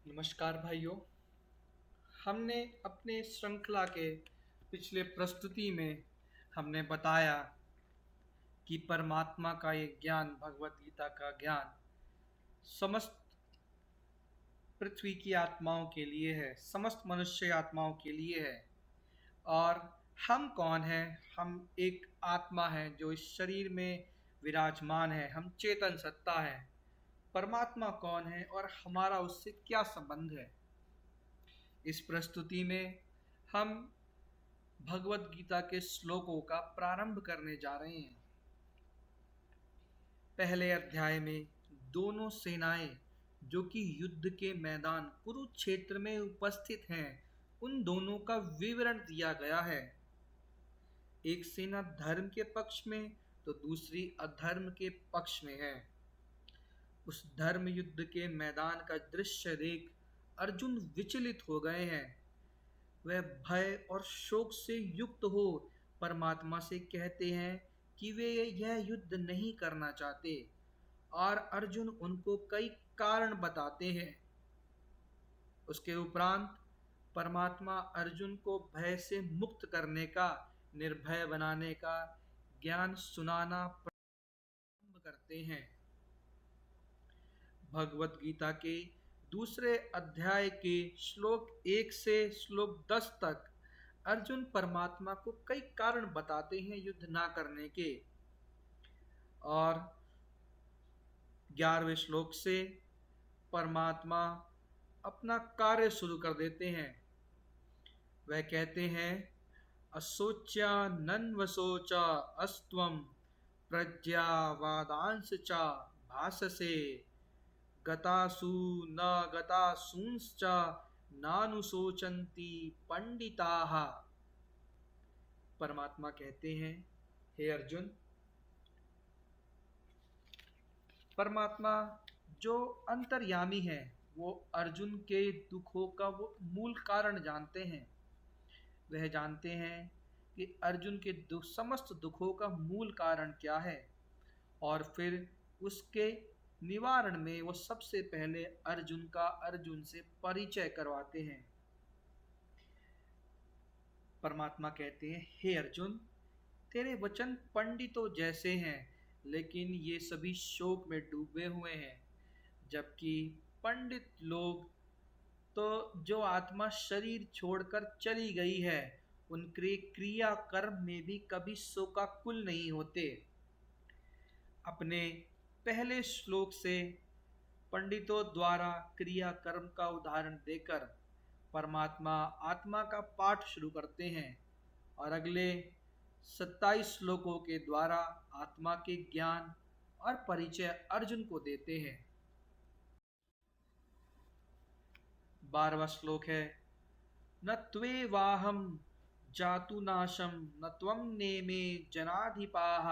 नमस्कार भाइयों। हमने अपने श्रृंखला के पिछले प्रस्तुति में हमने बताया कि परमात्मा का ये ज्ञान, भगवत गीता का ज्ञान समस्त पृथ्वी की आत्माओं के लिए है, समस्त मनुष्य आत्माओं के लिए है। और हम कौन हैं? हम एक आत्मा हैं जो इस शरीर में विराजमान है। हम चेतन सत्ता है। परमात्मा कौन है और हमारा उससे क्या संबंध है? इस प्रस्तुति में हम भगवत गीता के श्लोकों का प्रारंभ करने जा रहे हैं। पहले अध्याय में दोनों सेनाएं जो कि युद्ध के मैदान कुरुक्षेत्र में उपस्थित हैं, उन दोनों का विवरण दिया गया है। एक सेना धर्म के पक्ष में तो दूसरी अधर्म के पक्ष में है। उस धर्म युद्ध के मैदान का दृश्य देख अर्जुन विचलित हो गए हैं। वह भय और शोक से युक्त हो परमात्मा से कहते हैं कि वे यह युद्ध नहीं करना चाहते, और अर्जुन उनको कई कारण बताते हैं। उसके उपरांत परमात्मा अर्जुन को भय से मुक्त करने का, निर्भय बनाने का ज्ञान सुनाना प्रारंभ करते हैं। भगवत गीता के दूसरे अध्याय के श्लोक 1 से श्लोक 10 तक अर्जुन परमात्मा को कई कारण बताते हैं युद्ध ना करने के। और 11वें श्लोक से परमात्मा अपना कार्य शुरू कर देते हैं। वह कहते हैं, अशोच्या नन्वशोचा अस्त्वम प्रज्ञावादांश चा भाससे गतासु न गतासूंश्च नानुशोचन्ति पंडिताः। परमात्मा कहते हैं, हे अर्जुन, परमात्मा जो अंतर्यामी है वो अर्जुन के दुखों का वो मूल कारण जानते हैं। वह जानते हैं कि अर्जुन के समस्त दुखों का मूल कारण क्या है, और फिर उसके निवारण में वो सबसे पहले अर्जुन से परिचय करवाते हैं। परमात्मा कहते हैं, हे अर्जुन, तेरे वचन पंडितों जैसे हैं, लेकिन ये सभी शोक में डूबे हुए हैं। जबकि पंडित लोग तो जो आत्मा शरीर छोड़कर चली गई है, उनके क्रिया कर्म में भी कभी शोकाकुल नहीं होते। अपने पहले श्लोक से पंडितों द्वारा क्रिया कर्म का उदाहरण देकर परमात्मा आत्मा का पाठ शुरू करते हैं, और अगले 27 श्लोकों के द्वारा आत्मा के ज्ञान और परिचय अर्जुन को देते हैं। 12वां श्लोक है, न त्वेवाहं जातु नाशम न त्वं नेमे जनाधिपाः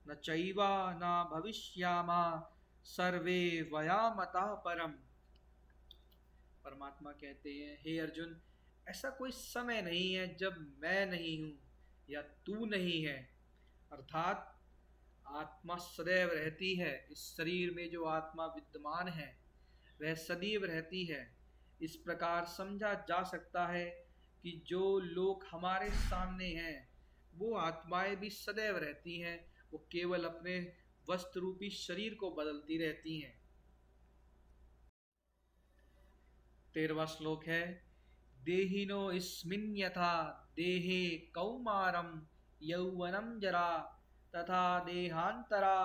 न चैवा न भविष्यामा सर्वे वयामतः परम। परमात्मा कहते हैं, हे अर्जुन, ऐसा कोई समय नहीं है जब मैं नहीं हूँ या तू नहीं है। अर्थात आत्मा सदैव रहती है। इस शरीर में जो आत्मा विद्यमान है वह सदैव रहती है। इस प्रकार समझा जा सकता है कि जो लोग हमारे सामने हैं वो आत्माएं भी सदैव रहती हैं। वो केवल अपने वस्त्र रूपी शरीर को बदलती रहती हैं। 13वां श्लोक है, देहिनो स्मिन् यथा देहे कौमारम यौवनम जरा तथा देहांतरा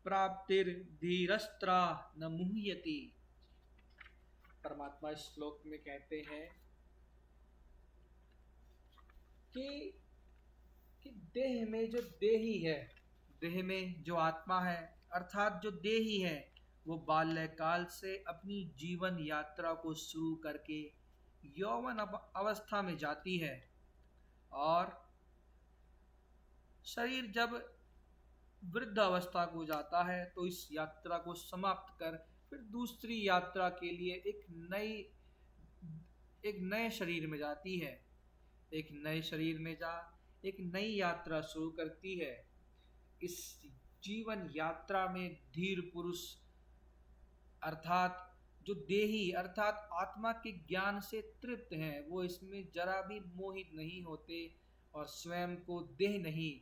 प्राप्तिर्धीरस्त्रा न मुह्यति। परमात्मा इस श्लोक में कहते हैं कि, देह में जो देही है, देह में जो आत्मा है, अर्थात जो देही है, वो बाल्यकाल से अपनी जीवन यात्रा को शुरू करके यौवन अवस्था में जाती है, और शरीर जब वृद्ध अवस्था को जाता है तो इस यात्रा को समाप्त कर फिर दूसरी यात्रा के लिए एक नए शरीर में जाती है। एक नए शरीर में एक नई यात्रा शुरू करती है। इस जीवन यात्रा में धीर पुरुष अर्थात जो देही अर्थात आत्मा के ज्ञान से तृप्त हैं, वो इसमें जरा भी मोहित नहीं होते और स्वयं को देह नहीं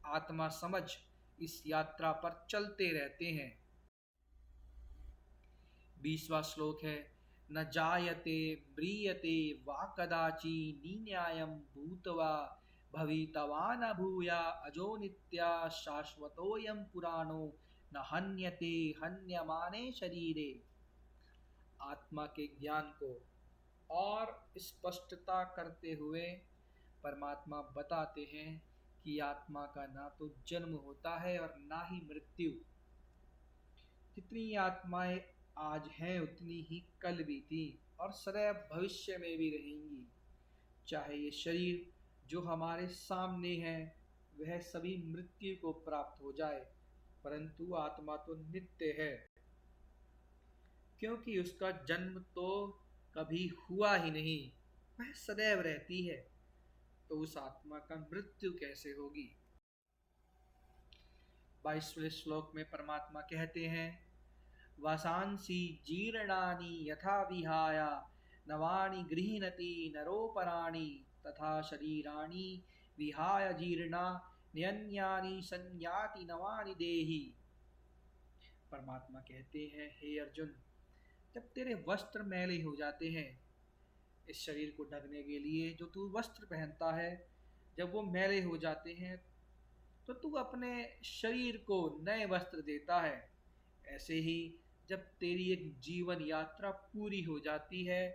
आत्मा समझ इस यात्रा पर चलते रहते हैं। 20वां श्लोक है, न जायते म्रियते वा कदाचि नीन्यायं भूत्वा भवितवा न भूया अजो नित्या शाश्वतोऽयं पुराणो न हन्यते हन्यमाने शरीरे। आत्मा के ज्ञान को और स्पष्टता करते हुए परमात्मा बताते हैं कि आत्मा का ना तो जन्म होता है और ना ही मृत्यु। जितनी आत्माएं आज हैं उतनी ही कल भी थी और सदैव भविष्य में भी रहेंगी। चाहे ये शरीर जो हमारे सामने है वह सभी मृत्यु को प्राप्त हो जाए, परंतु आत्मा तो नित्य है, क्योंकि उसका जन्म तो कभी हुआ ही नहीं, वह सदैव रहती है, तो उस आत्मा का मृत्यु कैसे होगी। 22वें श्लोक में परमात्मा कहते हैं, वासांसि जीर्णानि यथा विहाय नवानि गृह्णति नरोपराणि तथा शरीराणि विहाय जीर्णा न्यन्यानि संयाति नवानि देहि। परमात्मा कहते हैं, हे अर्जुन, जब तेरे वस्त्र मैले हो जाते हैं, इस शरीर को ढकने के लिए जो तू वस्त्र पहनता है, जब वो मैले हो जाते हैं तो तू अपने शरीर को नए वस्त्र देता है। ऐसे ही जब तेरी एक जीवन यात्रा पूरी हो जाती है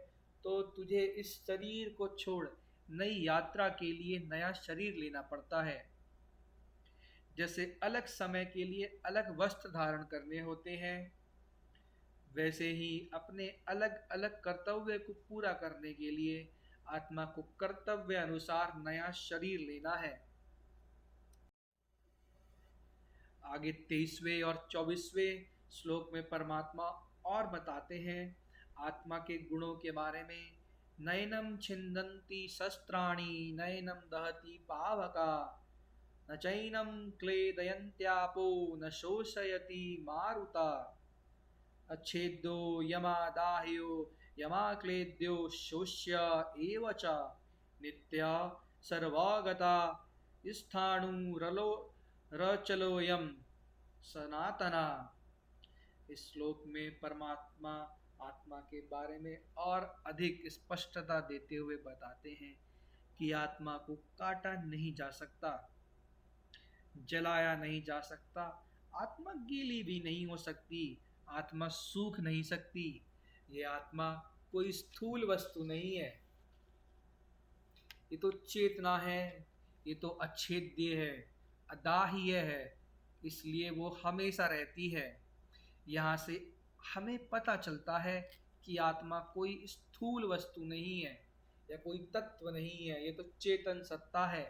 तो तुझे इस शरीर को छोड़ नई यात्रा के लिए नया शरीर लेना पड़ता है। जैसे अलग समय के लिए अलग वस्त्र धारण करने होते हैं, वैसे ही अपने अलग अलग कर्तव्य को पूरा करने के लिए आत्मा को कर्तव्य अनुसार नया शरीर लेना है। आगे 23वें और 24वें श्लोक में परमात्मा और बताते हैं आत्मा के गुणों के बारे में। नैनम छिन्दन्ति शस्त्राणि नैनम दहति पावका न चैनम क्लेदयन्त्यापो न शोषयति मारुता अच्छेद्यो यमादाह्यो यमाक्लेद्यो शोष्य एव च नित्या सर्वागता स्थाणुरलो रचलोयम सनातना। इस श्लोक में परमात्मा आत्मा के बारे में और अधिक स्पष्टता देते हुए बताते हैं कि आत्मा को काटा नहीं जा सकता, जलाया नहीं जा सकता, आत्मा गीली भी नहीं हो सकती, आत्मा सूख नहीं सकती। ये आत्मा कोई स्थूल वस्तु नहीं है, ये तो चेतना है, ये तो अच्छेद्य है, अदाह्य है, इसलिए वो हमेशा रहती है। यहाँ से हमें पता चलता है कि आत्मा कोई स्थूल वस्तु नहीं है या कोई तत्व नहीं है, ये तो चेतन सत्ता है।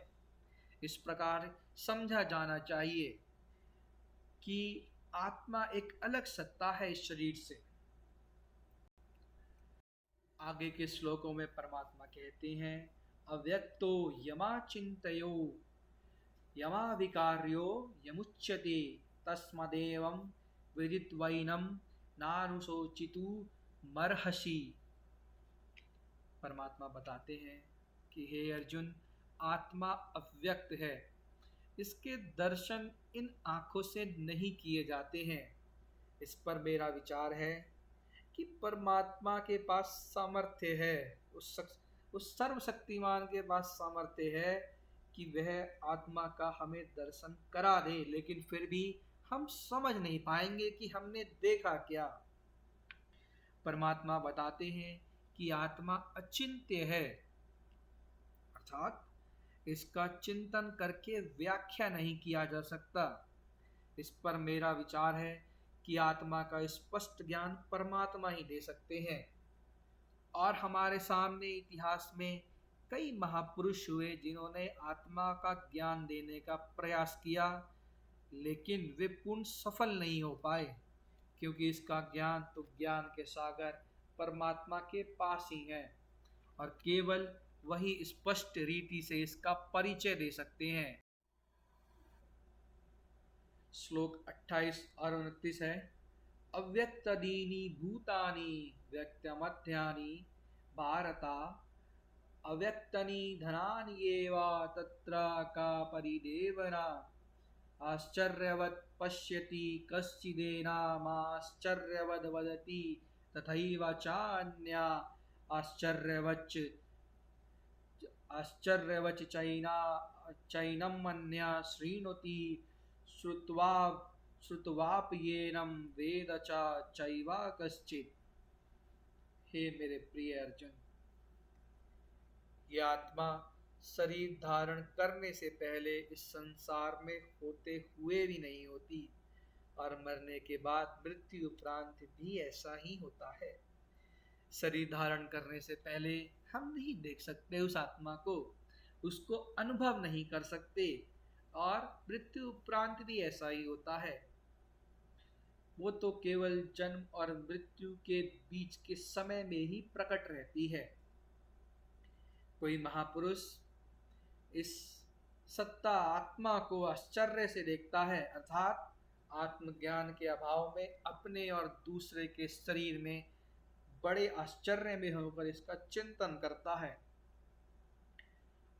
इस प्रकार समझा जाना चाहिए कि आत्मा एक अलग सत्ता है इस शरीर से। आगे के श्लोकों में परमात्मा कहते हैं, अव्यक्तो यमाचिंतयो यमाविकार्यो यमुच्यते तस्मदेवं विदित्वैनं नानुशोचितु मर्हसि। परमात्मा बताते हैं कि हे अर्जुन, आत्मा अव्यक्त है, इसके दर्शन इन आँखों से नहीं किए जाते हैं। इस पर मेरा विचार है कि परमात्मा के पास सामर्थ्य है, उस सर्वशक्तिमान के पास सामर्थ्य है कि वह आत्मा का हमें दर्शन करा दे, लेकिन फिर भी हम समझ नहीं पाएंगे कि हमने देखा क्या। परमात्मा बताते हैं कि आत्मा अचिंत्य है, अर्थात इसका चिंतन करके व्याख्या नहीं किया जा सकता। इस पर मेरा विचार है कि आत्मा का स्पष्ट ज्ञान परमात्मा ही दे सकते हैं। और हमारे सामने इतिहास में कई महापुरुष हुए जिन्होंने आत्मा का ज्ञान देने का प्रयास किया, लेकिन वे पूर्ण सफल नहीं हो पाए, क्योंकि इसका ज्ञान तो ज्ञान के सागर परमात्मा के पास ही है और केवल वही स्पष्ट रीति से इसका परिचय दे सकते हैं। श्लोक 28 और 29 है, अव्यक्तदीनि भूतानि व्यक्तमध्यानि भारता अव्यक्तनि धनानि एव तत्र का परिदेवना आश्चर्यवत् पश्यति कश्चिदेनामाश्चर्यवद् वदति तथैव चान्या आश्चर्यवच् आश्चर्यवच् चैनमन्या शृणोति श्रुत्वा श्रुत्वाप्येनं वेद चैव कश्चित्। हे मेरे प्रिय अर्जुन, ये आत्मा शरीर धारण करने से पहले इस संसार में होते हुए भी नहीं होती और मरने के बाद मृत्यु उपरांत भी ऐसा ही होता है। शरीर धारण करने से पहले हम नहीं देख सकते उस आत्मा को, उसको अनुभव नहीं कर सकते और मृत्यु उपरांत भी ऐसा ही होता है। वो तो केवल जन्म और मृत्यु के बीच के समय में ही प्रकट रहती है। कोई महापुरुष इस सत्ता आत्मा को आश्चर्य से देखता है, अर्थात आत्मज्ञान के अभाव में अपने और दूसरे के शरीर में बड़े आश्चर्य में होकर इसका चिंतन करता है।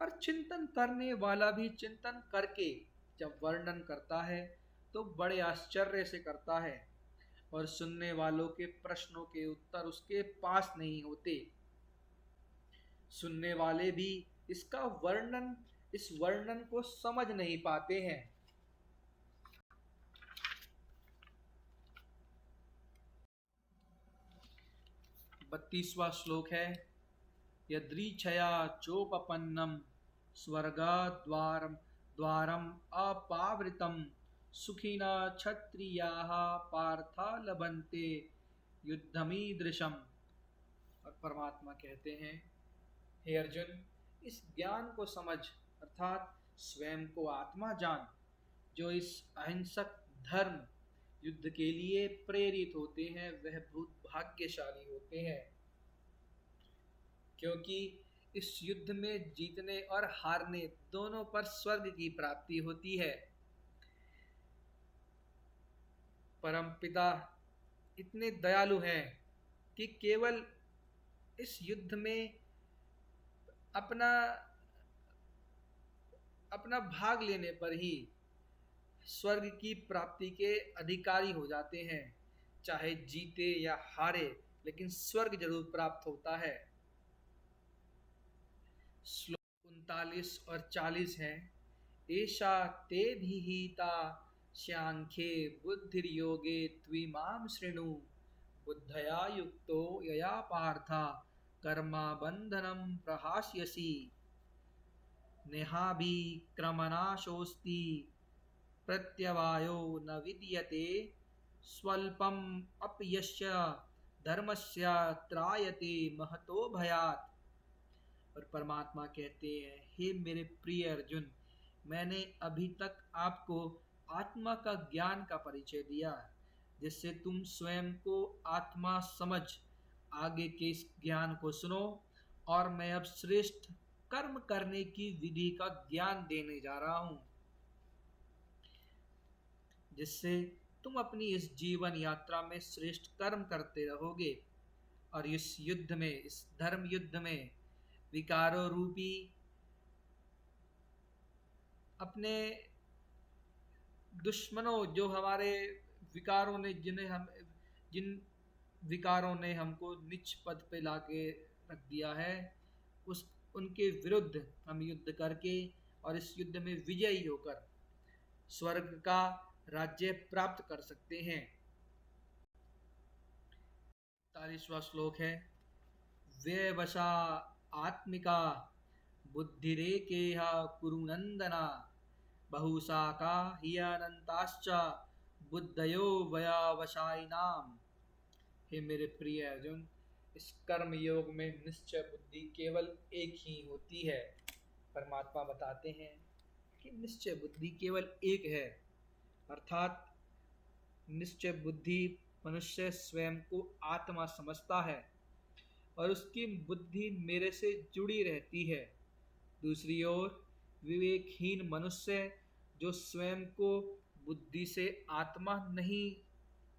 और चिंतन करने वाला भी चिंतन करके जब वर्णन करता है तो बड़े आश्चर्य से करता है और सुनने वालों के प्रश्नों के उत्तर उसके पास नहीं होते। सुनने वाले भी इसका वर्णन, इस वर्णन को समझ नहीं पाते हैं। 32वां श्लोक है, यदृच्छया चोपपन्नम स्वर्गद्वारम द्वारम अपावृतम सुखिना क्षत्रियाः पार्था लभन्ते युद्धमीदृशम। और परमात्मा कहते हैं, हे अर्जुन, इस ज्ञान को समझ, अर्थात स्वयं को आत्मा जान, जो इस अहिंसक धर्म युद्ध के लिए प्रेरित होते हैं वह बहुत भाग्यशाली होते हैं, क्योंकि इस युद्ध में जीतने और हारने दोनों पर स्वर्ग की प्राप्ति होती है। परमपिता इतने दयालु हैं कि केवल इस युद्ध में अपना भाग लेने पर ही स्वर्ग की प्राप्ति के अधिकारी हो जाते हैं। चाहे जीते या हारे, लेकिन स्वर्ग जरूर प्राप्त होता है। श्लोक 39 और 40 है, एषा ते भिहिता सांख्ये बुद्धिर्योगे त्विमां शृणु बुद्धया युक्तो यया पार्था कर्मा बंधनं प्रहास्यसि नेहाभिक्रमनाशोऽस्ति प्रत्यवायो न विद्यते स्वल्पम अपयस्य धर्मस्य त्रायते महतो भयात्। और परमात्मा कहते हैं, हे मेरे प्रिय अर्जुन, मैंने अभी तक आपको आत्मा का ज्ञान का परिचय दिया, जिससे तुम स्वयं को आत्मा समझ आगे के इस ज्ञान को सुनो। और मैं अब श्रेष्ठ कर्म करने की विधि का ज्ञान देने जा रहा हूं, जिससे तुम अपनी इस जीवन यात्रा में श्रेष्ठ कर्म करते रहोगे और इस युद्ध में, इस धर्म युद्ध में विकारों रूपी अपने दुश्मनों, जो हमारे विकारों ने जिन विकारों ने हमको नीच पद पे लाके रख दिया है, उनके विरुद्ध हम युद्ध करके और इस युद्ध में विजयी होकर स्वर्ग का राज्य प्राप्त कर सकते हैं। 40वां श्लोक है, व्यवशा आत्मिका बुद्धिरेकेह कुरुनंदना बहुशाखा हि अनंताश्च बुद्धयो वयावशायिनाम। हे मेरे प्रिय अर्जुन, इस कर्म योग में निश्चय बुद्धि केवल एक ही होती है। परमात्मा बताते हैं कि निश्चय बुद्धि केवल एक है, अर्थात निश्चय बुद्धि मनुष्य स्वयं को आत्मा समझता है और उसकी बुद्धि मेरे से जुड़ी रहती है। दूसरी ओर विवेकहीन मनुष्य जो स्वयं को बुद्धि से आत्मा नहीं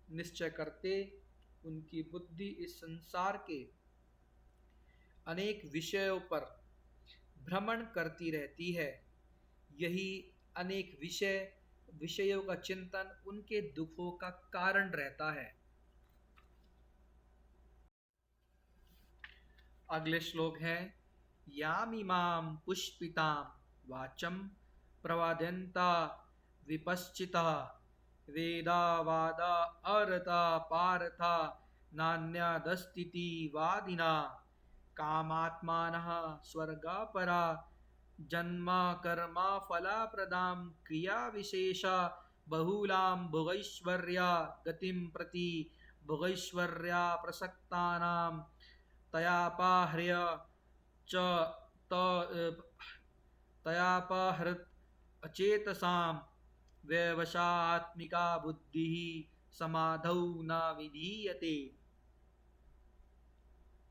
निश्चय करते उनकी बुद्धि इस संसार के अनेक विषयों पर भ्रमण करती रहती है। यही अनेक विषयों का चिंतन उनके दुखों का कारण रहता है। अगले श्लोक है यामिमां पुष्पितां वाचम प्रवाद्यन्ता विपश्चिता वेदा वादा अरता पार्था नान्यदस्तीति वादिना कामात्मानः स्वर्गापरा जन्मा कर्मा फलाप्रदां क्रिया विशेषा बहुलां भोगैश्वर्या गतिं प्रति भोगैश्वर्या प्रसक्तानां तयापाह्र्य च तयापहृत अचेतसां व्यवसात्मिका बुद्धिः समाधौ न विधीयते।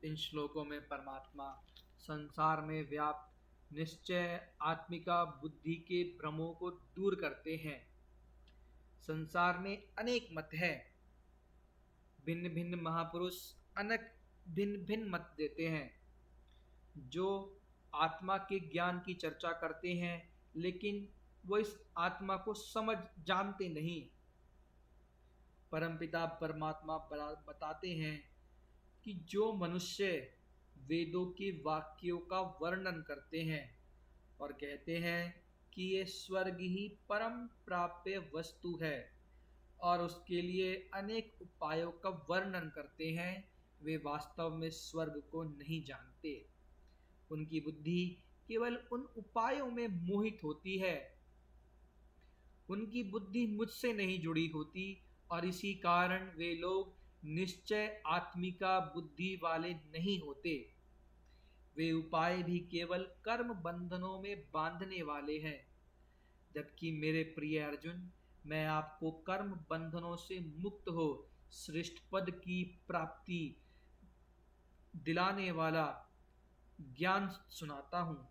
इन श्लोकों में परमात्मा संसार में व्याप्त निश्चय आत्मिका बुद्धि के भ्रमों को दूर करते हैं। संसार में अनेक मत है, भिन्न भिन्न महापुरुष अनेक भिन्न भिन्न मत देते हैं जो आत्मा के ज्ञान की चर्चा करते हैं, लेकिन वो इस आत्मा को समझ जानते नहीं। परमपिता परमात्मा बताते हैं कि जो मनुष्य वेदों के वाक्यों का वर्णन करते हैं और कहते हैं कि ये स्वर्ग ही परम प्राप्य वस्तु है और उसके लिए अनेक उपायों का वर्णन करते हैं, वे वास्तव में स्वर्ग को नहीं जानते। उनकी बुद्धि केवल उन उपायों में मोहित होती है, उनकी बुद्धि मुझसे नहीं जुड़ी होती और इसी कारण वे लोग निश्चय आत्मिका बुद्धि वाले नहीं होते। वे उपाय भी केवल कर्म बंधनों में बांधने वाले हैं। जबकि मेरे प्रिय अर्जुन, मैं आपको कर्म बंधनों से मुक्त हो श्रेष्ठ पद की प्राप्ति दिलाने वाला ज्ञान सुनाता हूं।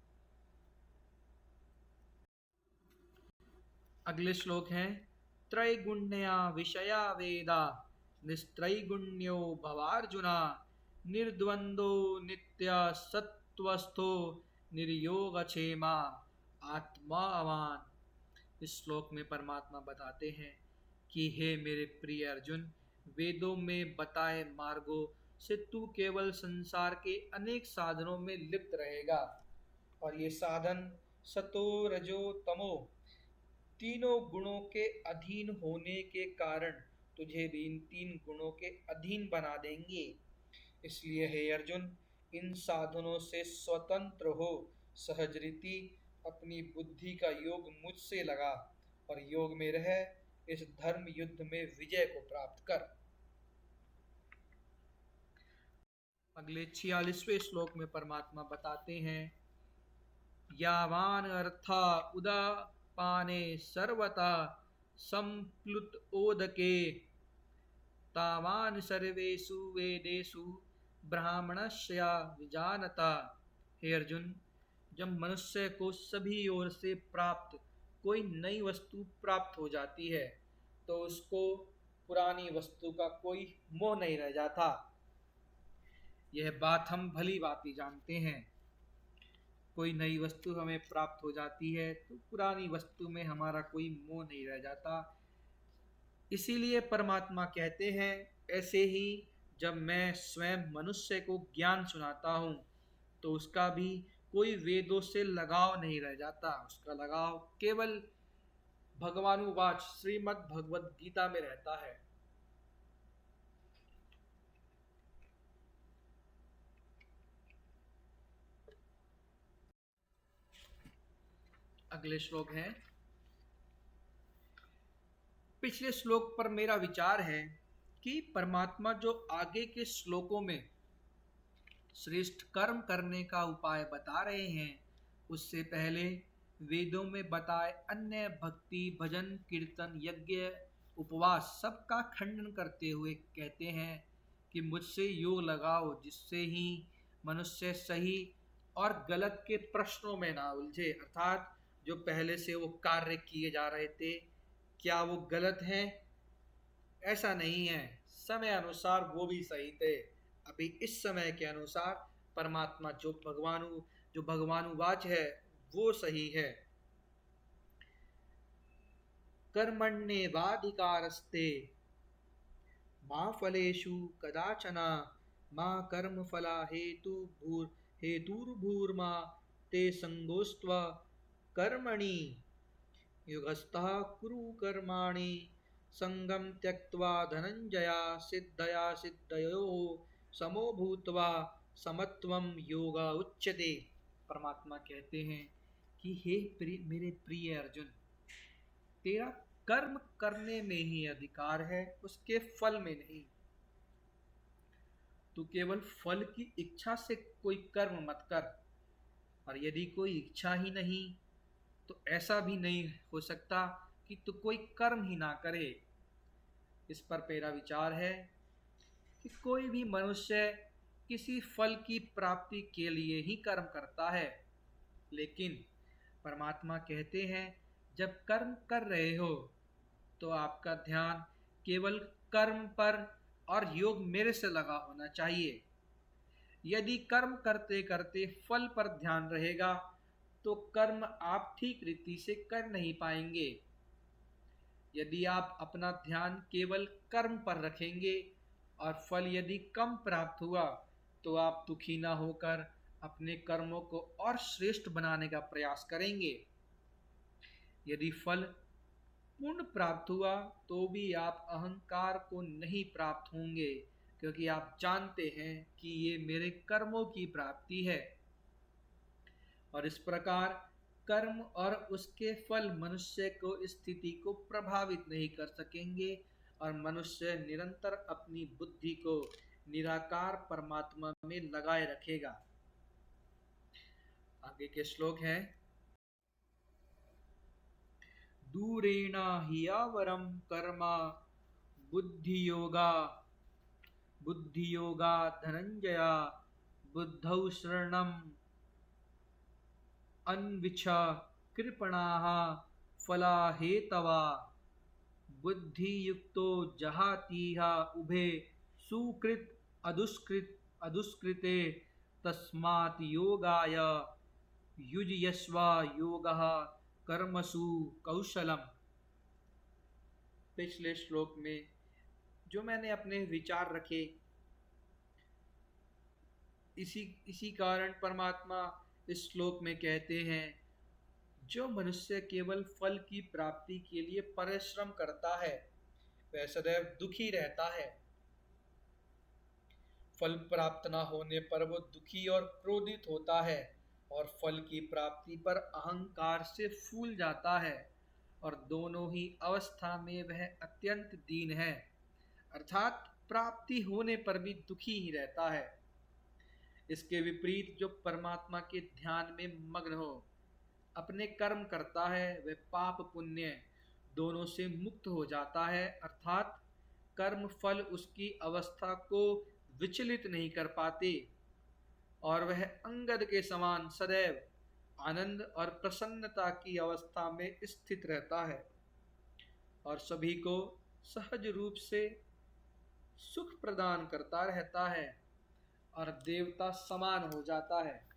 अगले श्लोक हैं त्रैगुण्या विषया वेदा निस्त्रैगुण्यो भवार्जुना निर्द्वंदो नित्य सत्वस्थो निर्योगक्षेमा आत्मावान। इस श्लोक में परमात्मा बताते हैं कि हे मेरे प्रिय अर्जुन, वेदों में बताए मार्गों से तू केवल संसार के अनेक साधनों में लिप्त रहेगा और ये साधन सतो रजो तमो तीनों गुणों के अधीन होने के कारण तुझे भी इन तीन गुणों के अधीन बना देंगे। इसलिए हे अर्जुन, इन साधनों से स्वतंत्र हो सहज रीति अपनी बुद्धि का योग मुझसे लगा और योग में रह इस धर्म युद्ध में विजय को प्राप्त कर। अगले 46वें श्लोक में परमात्मा बताते हैं यावान अर्था उदापाने सर्वथा संप्लुत ओदके तावान सर्वेषु वेदेषु ब्राह्मणस्य विजानता। हे अर्जुन, जब मनुष्य को सभी ओर से प्राप्त कोई नई वस्तु प्राप्त हो जाती है तो उसको पुरानी वस्तु का कोई मोह नहीं रह जाता। यह बात हम भली भांति जानते हैं। कोई नई वस्तु हमें प्राप्त हो जाती है तो पुरानी वस्तु में हमारा कोई मोह नहीं रह जाता। इसीलिए परमात्मा कहते हैं ऐसे ही जब मैं स्वयं मनुष्य को ज्ञान सुनाता हूँ तो उसका भी कोई वेदों से लगाव नहीं रह जाता। उसका लगाव केवल भगवानुवाच श्रीमद् भगवद गीता में रहता है। अगले श्लोक है पिछले श्लोक पर मेरा विचार है कि परमात्मा जो आगे के श्लोकों में श्रेष्ठ कर्म करने का उपाय बता रहे हैं उससे पहले वेदों में बताए अन्य भक्ति भजन कीर्तन यज्ञ उपवास सबका खंडन करते हुए कहते हैं कि मुझसे योग लगाओ जिससे ही मनुष्य सही और गलत के प्रश्नों में ना उलझे। अर्थात जो पहले से वो कार्य किए जा रहे थे क्या वो गलत हैं ऐसा नहीं है, समय अनुसार वो भी सही थे। अभी इस समय के अनुसार परमात्मा जो भगवानुवाच है वो सही है। कर्मण्येवाधिकारस्ते मा फलेषु कदाचन मा कर्मफला हेतुर्भूर्मा ते संगोस्त्व कर्मणि युगस्थः कुरु कर्माणि संगम त्यक्त्वा धनंजया सिद्धया सिद्धयोः समो भूत्वा समत्वम योग उच्यते। परमात्मा कहते हैं कि मेरे प्रिय अर्जुन, तेरा कर्म करने में ही अधिकार है, उसके फल में नहीं। तू केवल फल की इच्छा से कोई कर्म मत कर, और यदि कोई इच्छा ही नहीं तो ऐसा भी नहीं हो सकता कि तू कोई कर्म ही ना करे। इस पर मेरा विचार है कि कोई भी मनुष्य किसी फल की प्राप्ति के लिए ही कर्म करता है, लेकिन परमात्मा कहते हैं जब कर्म कर रहे हो तो आपका ध्यान केवल कर्म पर और योग मेरे से लगा होना चाहिए। यदि कर्म करते करते फल पर ध्यान रहेगा तो कर्म आप ठीक रीति से कर नहीं पाएंगे। यदि आप अपना ध्यान केवल कर्म पर रखेंगे और फल यदि कम प्राप्त हुआ तो आप दुखी ना होकर अपने कर्मों को और श्रेष्ठ बनाने का प्रयास करेंगे। यदि फल पूर्ण प्राप्त हुआ तो भी आप अहंकार को नहीं प्राप्त होंगे, क्योंकि आप जानते हैं कि ये मेरे कर्मों की प्राप्ति है। और इस प्रकार कर्म और उसके फल मनुष्य को स्थिति को प्रभावित नहीं कर सकेंगे, और मनुष्य निरंतर अपनी बुद्धि को निराकार परमात्मा में लगाए रखेगा। आगे के श्लोक हैं, दूरेण हियावरम कर्म बुद्धियोगा बुद्धियोगा धनंजया बुद्धौ शरणम अन्विच्छ कृपणाः फलाहेतवा बुद्धियुक्तो जहातीह उभे सुकृत अदुष्कृते तस्मात् योगाय युज्यस्व योगः कर्मसु कौशलम। पिछले श्लोक में जो मैंने अपने विचार रखे, इसी कारण परमात्मा इस श्लोक में कहते हैं जो मनुष्य केवल फल की प्राप्ति के लिए परिश्रम करता है वह सदैव दुखी रहता है। फल प्राप्त न होने पर वो दुखी और क्रोधित होता है, और फल की प्राप्ति पर अहंकार से फूल जाता है, और दोनों ही अवस्था में वह अत्यंत दीन है, अर्थात प्राप्ति होने पर भी दुखी ही रहता है। इसके विपरीत जो परमात्मा के ध्यान में मग्न हो, अपने कर्म करता है, वह पाप पुण्य दोनों से मुक्त हो जाता है, अर्थात कर्म फल उसकी अवस्था को विचलित नहीं कर पाते, और वह अंगद के समान सदैव आनंद और प्रसन्नता की अवस्था में स्थित रहता है, और सभी को सहज रूप से सुख प्रदान करता रहता है, और देवता समान हो जाता है।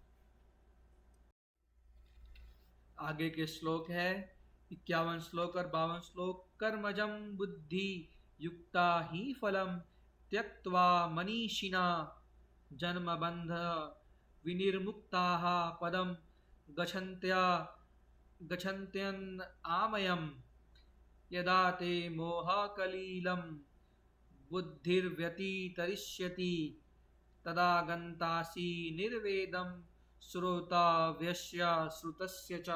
आगे के श्लोक है 51 श्लोक और 52 श्लोक। कर्मजं बुद्धि युक्ता ही फलम त्यक्त्वा मनीषिणा जन्म बंध विनिर्मुक्ताः पदम गच्छन्त्यन आमयम यदा ते मोहकलीलं बुद्धिर्व्यतितरिष्यति तदा गन्तासि निर्वेदम श्रोताव्यस्य श्रुतस्य च।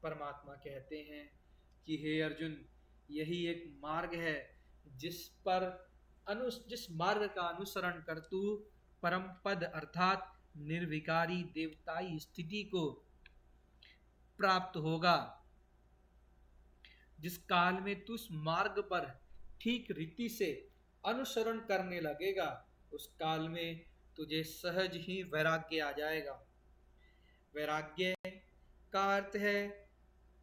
परमात्मा कहते हैं कि हे अर्जुन, यही एक मार्ग है जिस मार्ग का अनुसरण कर तू परम पद अर्थात निर्विकारी देवताई स्थिति को प्राप्त होगा। जिस काल में तू उस मार्ग पर ठीक रीति से अनुसरण करने लगेगा, उस काल में तुझे सहज ही वैराग्य आ जाएगा। वैराग्य का अर्थ है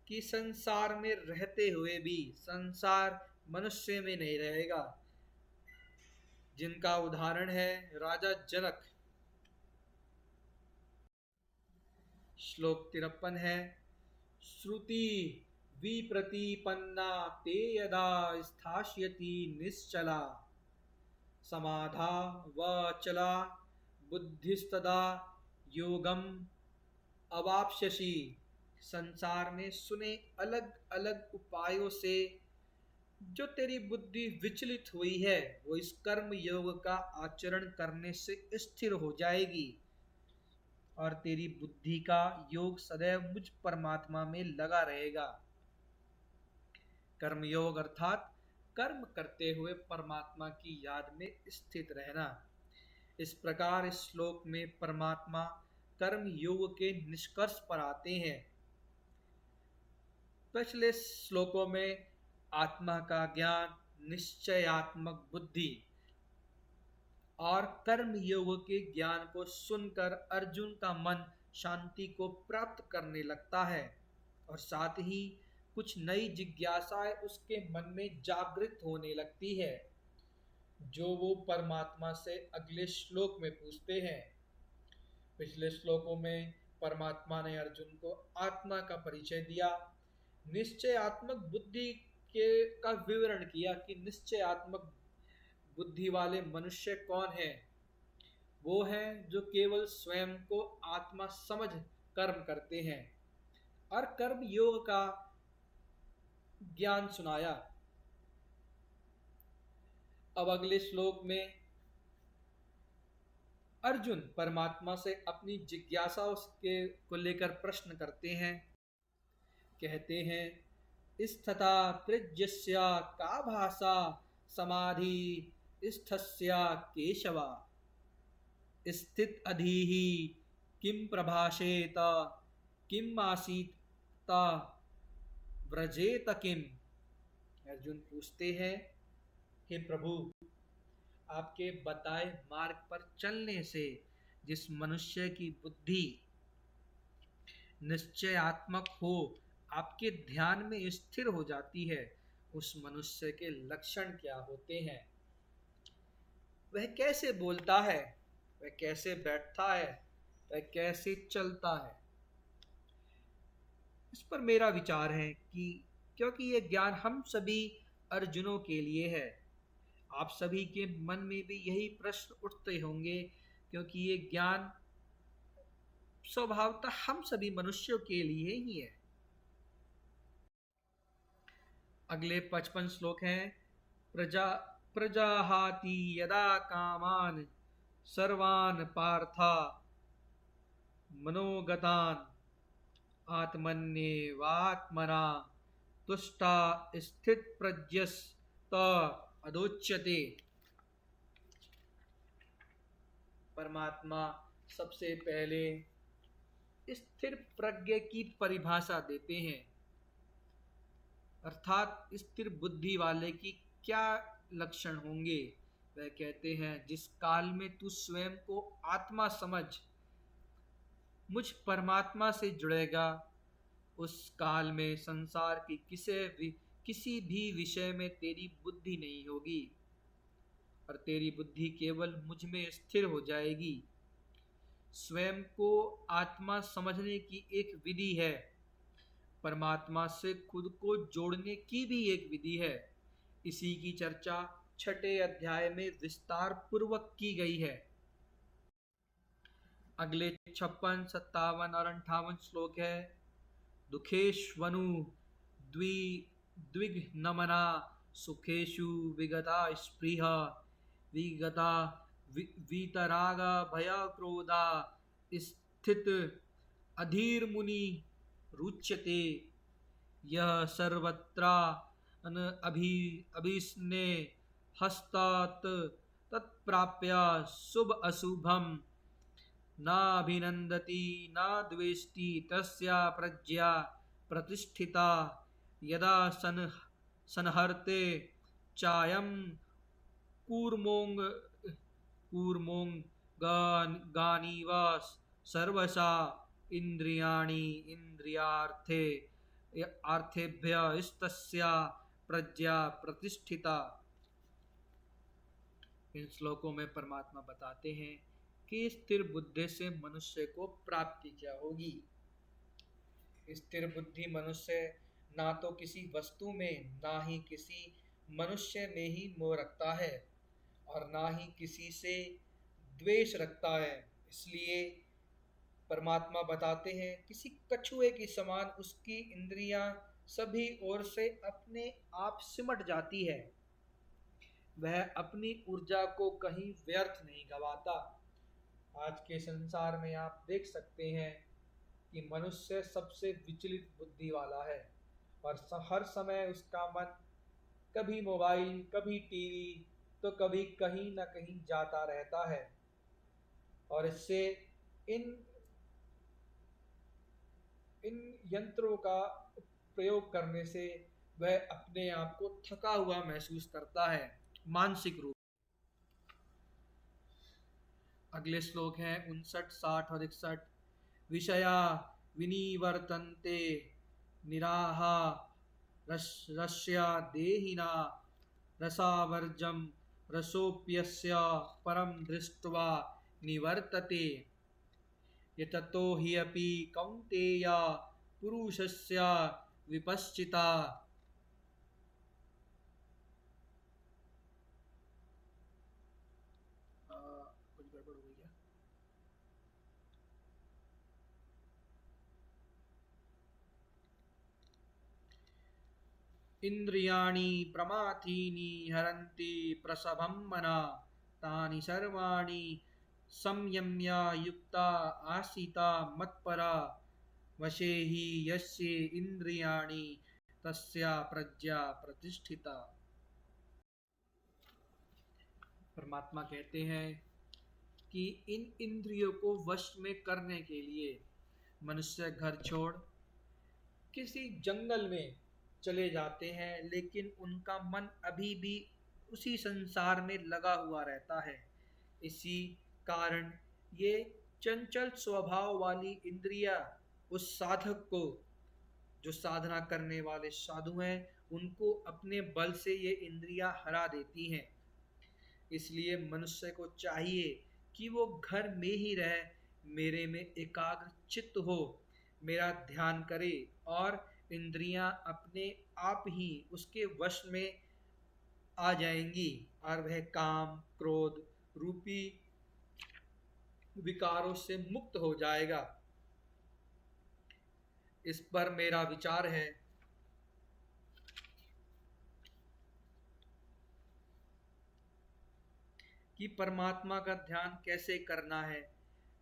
कि संसार में रहते हुए भी संसार मनुष्य में नहीं रहेगा, जिनका उदाहरण है राजा जनक। श्लोक 53 है। श्रुति विप्रतिपन्ना ते यदा स्थास्यति निश्चला समाधा वचला बुद्धिस्तदा योगम अवाप्स्यसि। संसार में सुने अलग अलग उपायों से जो तेरी बुद्धि विचलित हुई है, वो इस कर्म योग का आचरण करने से स्थिर हो जाएगी और तेरी बुद्धि का योग सदैव मुझ परमात्मा में लगा रहेगा। कर्मयोग अर्थात कर्म करते हुए परमात्मा की याद में स्थित रहना। इस प्रकार इस श्लोक में परमात्मा कर्म योग के निष्कर्ष पर आते हैं। पिछले श्लोकों में आत्मा का ज्ञान, निश्चयात्मक बुद्धि और कर्म योग के ज्ञान को सुनकर अर्जुन का मन शांति को प्राप्त करने लगता है और साथ ही कुछ नई जिज्ञासाएं उसके मन में जागृत होने लगती है, जो वो परमात्मा से अगले श्लोक में पूछते हैं। पिछले श्लोकों में परमात्मा ने अर्जुन को आत्मा का परिचय दिया, निश्चयात्मक बुद्धि का विवरण किया कि निश्चयात्मक बुद्धि वाले मनुष्य कौन है। वो हैं जो केवल स्वयं को आत्मा समझ कर्म करते हैं, और कर्म योग का ज्ञान सुनाया। अब अगले श्लोक में अर्जुन परमात्मा से अपनी जिज्ञासा को लेकर प्रश्न करते हैं। कहते हैं, स्थिता प्रज्ञस्या का भाषा समाधि स्थस्या केशवा स्थित अधिहि किम प्रभाषेत किम आसीत व्रजेत किम। अर्जुन पूछते हैं, हे प्रभु, आपके बताए मार्ग पर चलने से जिस मनुष्य की बुद्धि निश्चयात्मक हो, आपके ध्यान में स्थिर हो जाती है, उस मनुष्य के लक्षण क्या होते हैं? वह कैसे बोलता है, वह कैसे बैठता है, वह कैसे चलता है? इस पर मेरा विचार है कि क्योंकि यह ज्ञान हम सभी अर्जुनों के लिए है, आप सभी के मन में भी यही प्रश्न उठते होंगे, क्योंकि ये ज्ञान स्वभावतः हम सभी मनुष्यों के लिए ही है। अगले 55 श्लोक हैं। प्रजाहाति यदा कामान सर्वान पार्था मनोगतान आत्मन्येवात्मना तुष्टा स्थित प्रज्ञस्त अदोच्यते। परमात्मा सबसे पहले स्थिर प्रज्ञ की परिभाषा देते हैं, अर्थात स्थिर बुद्धि वाले की क्या लक्षण होंगे। वह कहते हैं, जिस काल में तू स्वयं को आत्मा समझ मुझ परमात्मा से जुड़ेगा, उस काल में संसार की किसी भी विषय में तेरी बुद्धि नहीं होगी और तेरी बुद्धि केवल मुझ में स्थिर हो जाएगी। स्वयं को आत्मा समझने की एक विधि है, परमात्मा से खुद को जोड़ने की भी एक विधि है। इसी की चर्चा 6 अध्याय में विस्तार पूर्वक की गई है। अगले 56, 57 और 58 श्लोक है। दुखेष्वनु द्विघ्नमना सुखेषु विगता स्पृह विगता वीतराग भय क्रोधा स्थित अधीर मुनि रुच्यते। यह सर्वत्र अभिस्ने हस्तात तत्प्राप्य शुभ अशुभम नाभिनंदति न द्वेष्टि तस्या प्रज्ञा प्रतिष्ठिता। यदा संहर्ते चायम कूर्मोंग गानीव सर्वसा इंद्रियाणि इंद्रियार्थे आर्थेभ्य स्तस्या प्रज्ञा प्रतिष्ठिता। इन श्लोकों में परमात्मा बताते हैं कि स्थिर बुद्धि से मनुष्य को प्राप्ति क्या होगी। स्थिर बुद्धि मनुष्य ना तो किसी वस्तु में ना ही किसी मनुष्य में ही मोह रखता है और ना ही किसी से द्वेष रखता है। इसलिए परमात्मा बताते हैं किसी कछुए की समान उसकी इंद्रियां सभी ओर से अपने आप सिमट जाती है। वह अपनी ऊर्जा को कहीं व्यर्थ नहीं गवाता। आज के संसार में आप देख सकते हैं कि मनुष्य सबसे विचलित बुद्धि वाला है और हर समय उसका मन कभी मोबाइल, कभी टीवी, तो कभी कहीं न कहीं जाता रहता है। और इससे इन इन यंत्रों का प्रयोग करने से वह अपने आप को थका हुआ महसूस करता है मानसिक रूप। अगले श्लोक हैं 59, 60 और 61। विषया विनिवर्तन्ते निराहा रस्या देहिना रसावर्जम रसोप्यस्य परम दृष्ट्वा निवर्तते यततो हि अपि कौन्तेय पुरुषस्य विपश्चिता। कुछ गड़बड़ हो गई है। इंद्रियाणि प्रमाथीनि हरन्ति प्रसभं मना तानि सर्वाणि संयम्य युक्ता आसीता मत्परा वशे हि यस्य इंद्रियाणि तस्या प्रज्ञा प्रतिष्ठिता। परमात्मा कहते हैं कि इन इंद्रियों को वश में करने के लिए मनुष्य घर छोड़ किसी जंगल में चले जाते हैं, लेकिन उनका मन अभी भी उसी संसार में लगा हुआ रहता है। इसी कारण ये चंचल स्वभाव वाली इंद्रियां उस साधक को, जो साधना करने वाले साधु हैं, उनको अपने बल से ये इंद्रियां हरा देती हैं। इसलिए मनुष्य को चाहिए कि वो घर में ही रहे, मेरे में एकाग्र चित्त हो, मेरा ध्यान करे और इंद्रियां अपने आप ही उसके वश में आ जाएंगी और वह काम क्रोध रूपी विकारों से मुक्त हो जाएगा। इस पर मेरा विचार है कि परमात्मा का ध्यान कैसे करना है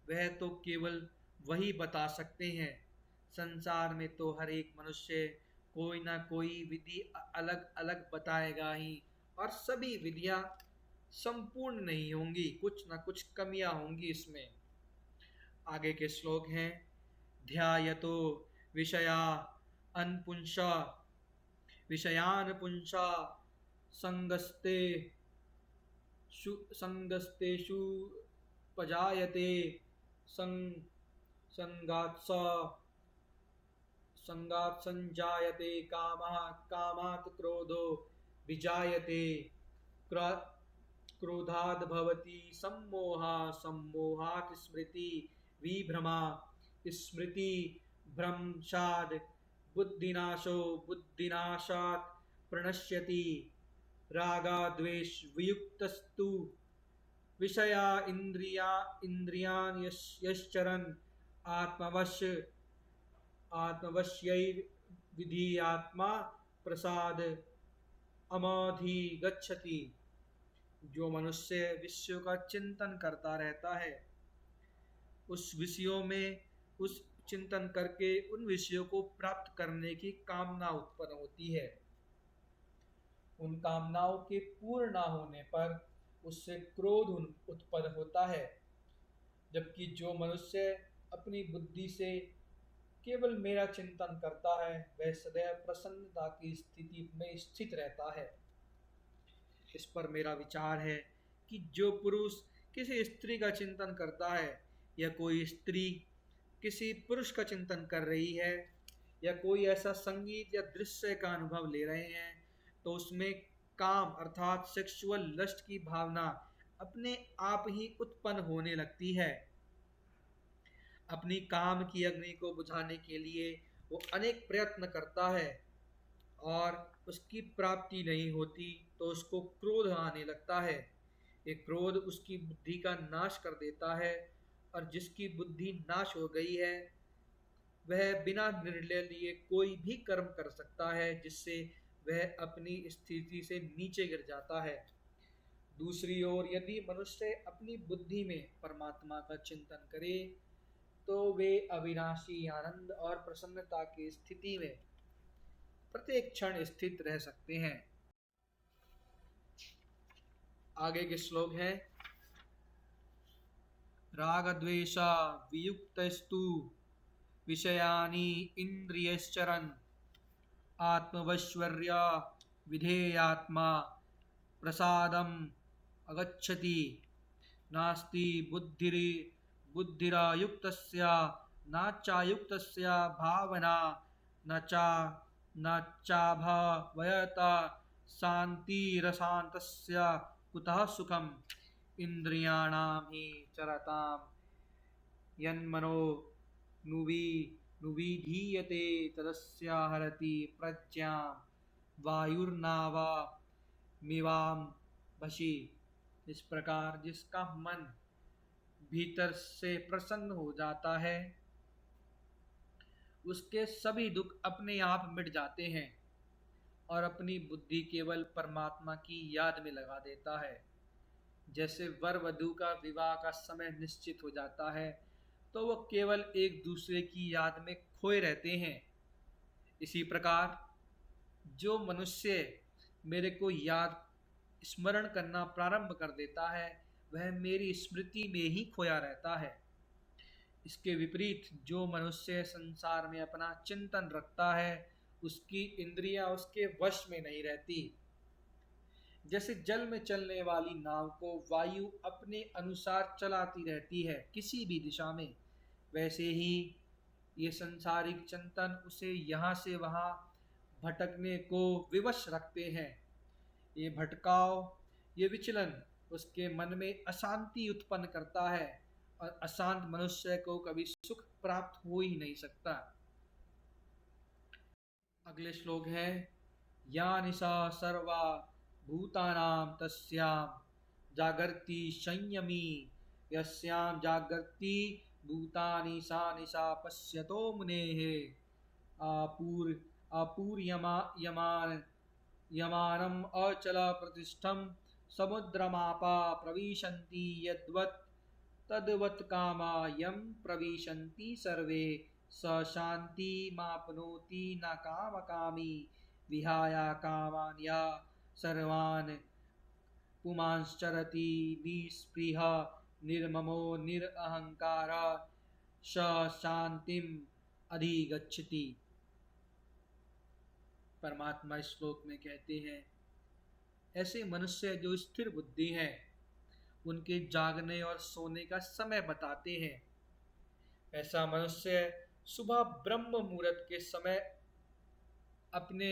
वह तो केवल वही बता सकते हैं। संसार में तो हर एक मनुष्य कोई ना कोई विधि अलग अलग बताएगा ही, और सभी विधियां संपूर्ण नहीं होंगी, कुछ ना कुछ कमियां होंगी इसमें। आगे के श्लोक हैं ध्यायतो विषया अनपुंसा विषयान पुंसा संगस्ते संगस्तेषु पजायते संगात्स संगात् संजायते कामः कामात् क्रोधो विजायते क्रोधाद् भवति सम्मोहा सम्मोहात् स्मृति विभ्रमा स्मृति भ्रंशात् बुद्धिनाशो बुद्धिनाशात् प्रणश्यति रागाद्वेष वियुक्तस्तु विषया इंद्रियान् यश्चरन् आत्मवश्यैर् विधीयात्मा प्रसाद अमाधि गच्छति। जो मनुष्य विषयों का चिंतन करता रहता है, उस विषयों में उस चिंतन करके उन विषयों को प्राप्त करने की कामना उत्पन्न होती है। उन कामनाओं के पूर्ण ना होने पर उससे क्रोध उत्पन्न होता है। जबकि जो मनुष्य अपनी बुद्धि से केवल मेरा चिंतन करता है, वह सदैव प्रसन्नता की स्थिति में स्थित रहता है। इस पर मेरा विचार है कि जो पुरुष किसी स्त्री का चिंतन करता है, या कोई स्त्री किसी पुरुष का चिंतन कर रही है, या कोई ऐसा संगीत या दृश्य का अनुभव ले रहे हैं तो उसमें काम अर्थात सेक्सुअल लस्ट की भावना अपने आप ही उत्पन्न होने लगती है। अपनी काम की अग्नि को बुझाने के लिए वो अनेक प्रयत्न करता है और उसकी प्राप्ति नहीं होती तो उसको क्रोध आने लगता है। ये क्रोध उसकी बुद्धि का नाश कर देता है और जिसकी बुद्धि नाश हो गई है वह बिना निर्णय लिए कोई भी कर्म कर सकता है जिससे वह अपनी स्थिति से नीचे गिर जाता है। दूसरी ओर यदि मनुष्य अपनी बुद्धि में परमात्मा का चिंतन करे तो वे अविनाशी आनंद और प्रसन्नता की स्थिति में प्रत्येक क्षण स्थित रह सकते हैं। आगे के श्लोक है, राग द्वेषा वियुक्तस्तु विषयानि इंद्रियश्चरन् आत्मवैश्वर्य विधेयात्मा प्रसादम अगच्छति नास्ति बुद्धिरायुक्तस्य न चायुक्तस्य भावना न चा न चाभावयता शान्तिरशान्तस्य कुतः सुखम् इंद्रियाणां हि चरतां यन्मनो नुवि नुविधीयते तदस्य हरति प्रज्ञां वायुर्नावा मिवाम वशी। इस प्रकार जिसका मन भीतर से प्रसन्न हो जाता है उसके सभी दुख अपने आप मिट जाते हैं और अपनी बुद्धि केवल परमात्मा की याद में लगा देता है। जैसे वर वधू का विवाह का समय निश्चित हो जाता है तो वो केवल एक दूसरे की याद में खोए रहते हैं। इसी प्रकार जो मनुष्य मेरे को याद स्मरण करना प्रारंभ कर देता है वह मेरी स्मृति में ही खोया रहता है। इसके विपरीत जो मनुष्य संसार में अपना चिंतन रखता है उसकी इंद्रियां उसके वश में नहीं रहती। जैसे जल में चलने वाली नाव को वायु अपने अनुसार चलाती रहती है किसी भी दिशा में, वैसे ही ये संसारिक चिंतन उसे यहाँ से वहाँ भटकने को विवश रखते हैं। ये भटकाव, ये विचलन उसके मन में अशांति उत्पन्न करता है और अशांत मनुष्य को कभी सुख प्राप्त हो ही नहीं सकता। अगले श्लोक है, या निशा सर्वा भूतानां तस्यां जागर्ति संयमी यस्यां जागर्ति भूतानि सा निशा पश्यतो मुनेः आपूर आपूर्यमा यमान यमानम् अचल प्रतिष्ठं समुद्रमापा प्रविशन्ति यद्वत् तद्वत् कामा यं प्रविशन्ति सर्वे स शान्तिमाप्नोति न कामकामी विहाय कामान् या सर्वान् पुमांश्चरति निःस्पृह निर्ममो निरहंकार स शांतिम अधिगच्छति। परमात्मा इस श्लोक में कहते हैं, ऐसे मनुष्य जो स्थिर बुद्धि हैं उनके जागने और सोने का समय बताते हैं। ऐसा मनुष्य सुबह ब्रह्म मुहूर्त के समय अपने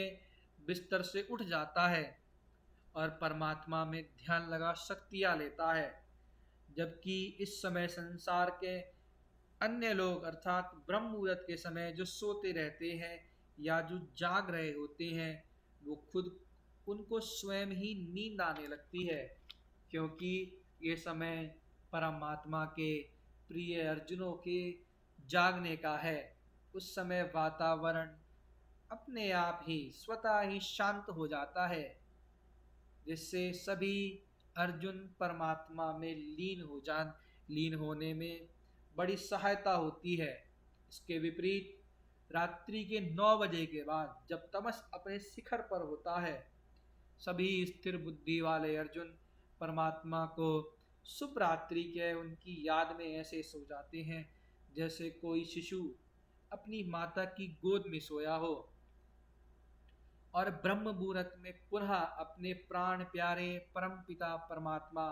बिस्तर से उठ जाता है और परमात्मा में ध्यान लगा शक्तियाँ लेता है, जबकि इस समय संसार के अन्य लोग अर्थात ब्रह्म मुहूर्त के समय जो सोते रहते हैं या जो जाग रहे होते हैं वो खुद उनको स्वयं ही नींद आने लगती है, क्योंकि ये समय परमात्मा के प्रिय अर्जुनों के जागने का है। उस समय वातावरण अपने आप ही स्वतः ही शांत हो जाता है जिससे सभी अर्जुन परमात्मा में लीन होने में बड़ी सहायता होती है। इसके विपरीत रात्रि के 9 बजे के बाद जब तमस अपने शिखर पर होता है सभी स्थिर बुद्धि वाले अर्जुन परमात्मा को शुभ रात्रि के उनकी याद में ऐसे सो जाते हैं जैसे कोई शिशु अपनी माता की गोद में सोया हो। और ब्रह्म मुहूर्त में पुनः अपने प्राण प्यारे परम पिता परमात्मा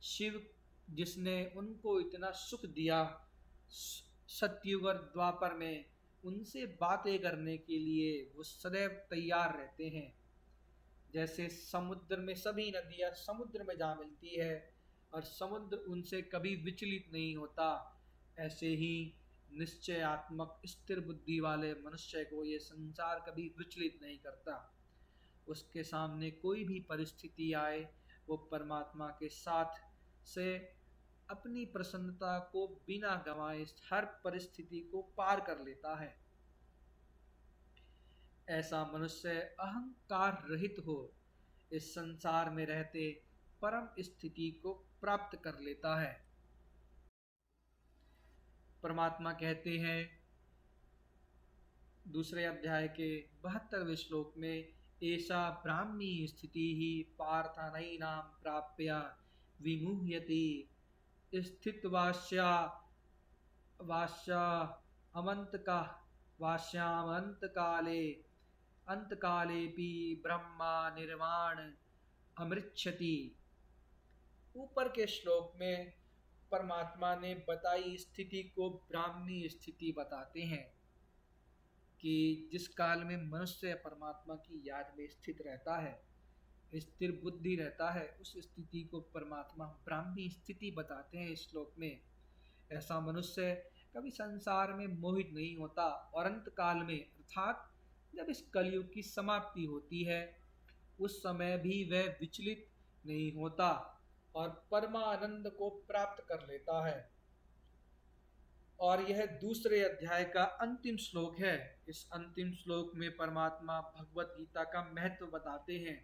शिव जिसने उनको इतना सुख दिया सतयुग और द्वापर में, उनसे बातें करने के लिए वो सदैव तैयार रहते हैं। जैसे समुद्र में सभी नदियाँ समुद्र में जा मिलती है और समुद्र उनसे कभी विचलित नहीं होता, ऐसे ही निश्चयात्मक स्थिर बुद्धि वाले मनुष्य को ये संसार कभी विचलित नहीं करता। उसके सामने कोई भी परिस्थिति आए, वो परमात्मा के साथ से अपनी प्रसन्नता को बिना गंवाए हर परिस्थिति को पार कर लेता है। ऐसा मनुष्य अहंकार रहित हो इस संसार में रहते परम स्थिति को प्राप्त कर लेता है। परमात्मा कहते हैं दूसरे अध्याय के 72वें श्लोक में, ऐसा ब्राह्मी स्थिति ही पार्थनैनां प्राप्य विमुह्यति स्थितवास्या वास्या अमंत का वास्यामंत काले अंतकालेपि ब्रह्मा निर्वाण अमृच्छति। ऊपर के श्लोक में परमात्मा ने बताई स्थिति को ब्राह्मी स्थिति बताते हैं कि जिस काल में मनुष्य परमात्मा की याद में स्थित रहता है, स्थिर बुद्धि रहता है, उस स्थिति को परमात्मा ब्राह्मी स्थिति बताते हैं इस श्लोक में। ऐसा मनुष्य कभी संसार में मोहित नहीं होता और अंत काल में अर्थात जब इस कलयुग की समाप्ति होती है उस समय भी वह विचलित नहीं होता और परमानंद को प्राप्त कर लेता है। और यह दूसरे अध्याय का अंतिम श्लोक है। इस अंतिम श्लोक में परमात्मा भगवत गीता का महत्व बताते हैं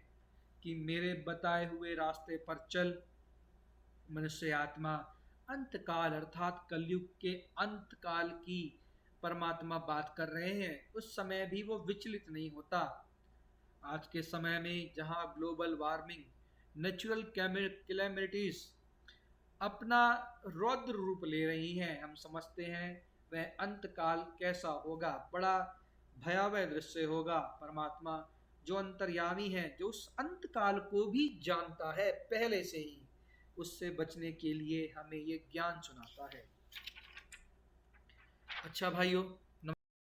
कि मेरे बताए हुए रास्ते पर चल। मनुष्य आत्मा अंतकाल अर्थात कलयुग के अंत काल की परमात्मा बात कर रहे हैं, उस समय भी वो विचलित नहीं होता। आज के समय में जहाँ ग्लोबल वार्मिंग, नेचुरल कैलेमिटीज अपना रौद्र रूप ले रही हैं, हम समझते हैं वह अंतकाल कैसा होगा, बड़ा भयावह दृश्य होगा। परमात्मा जो अंतर्यामी है, जो उस अंतकाल को भी जानता है पहले से ही, उससे बचने के लिए हमें ये ज्ञान सुनाता है। अच्छा भाइयों,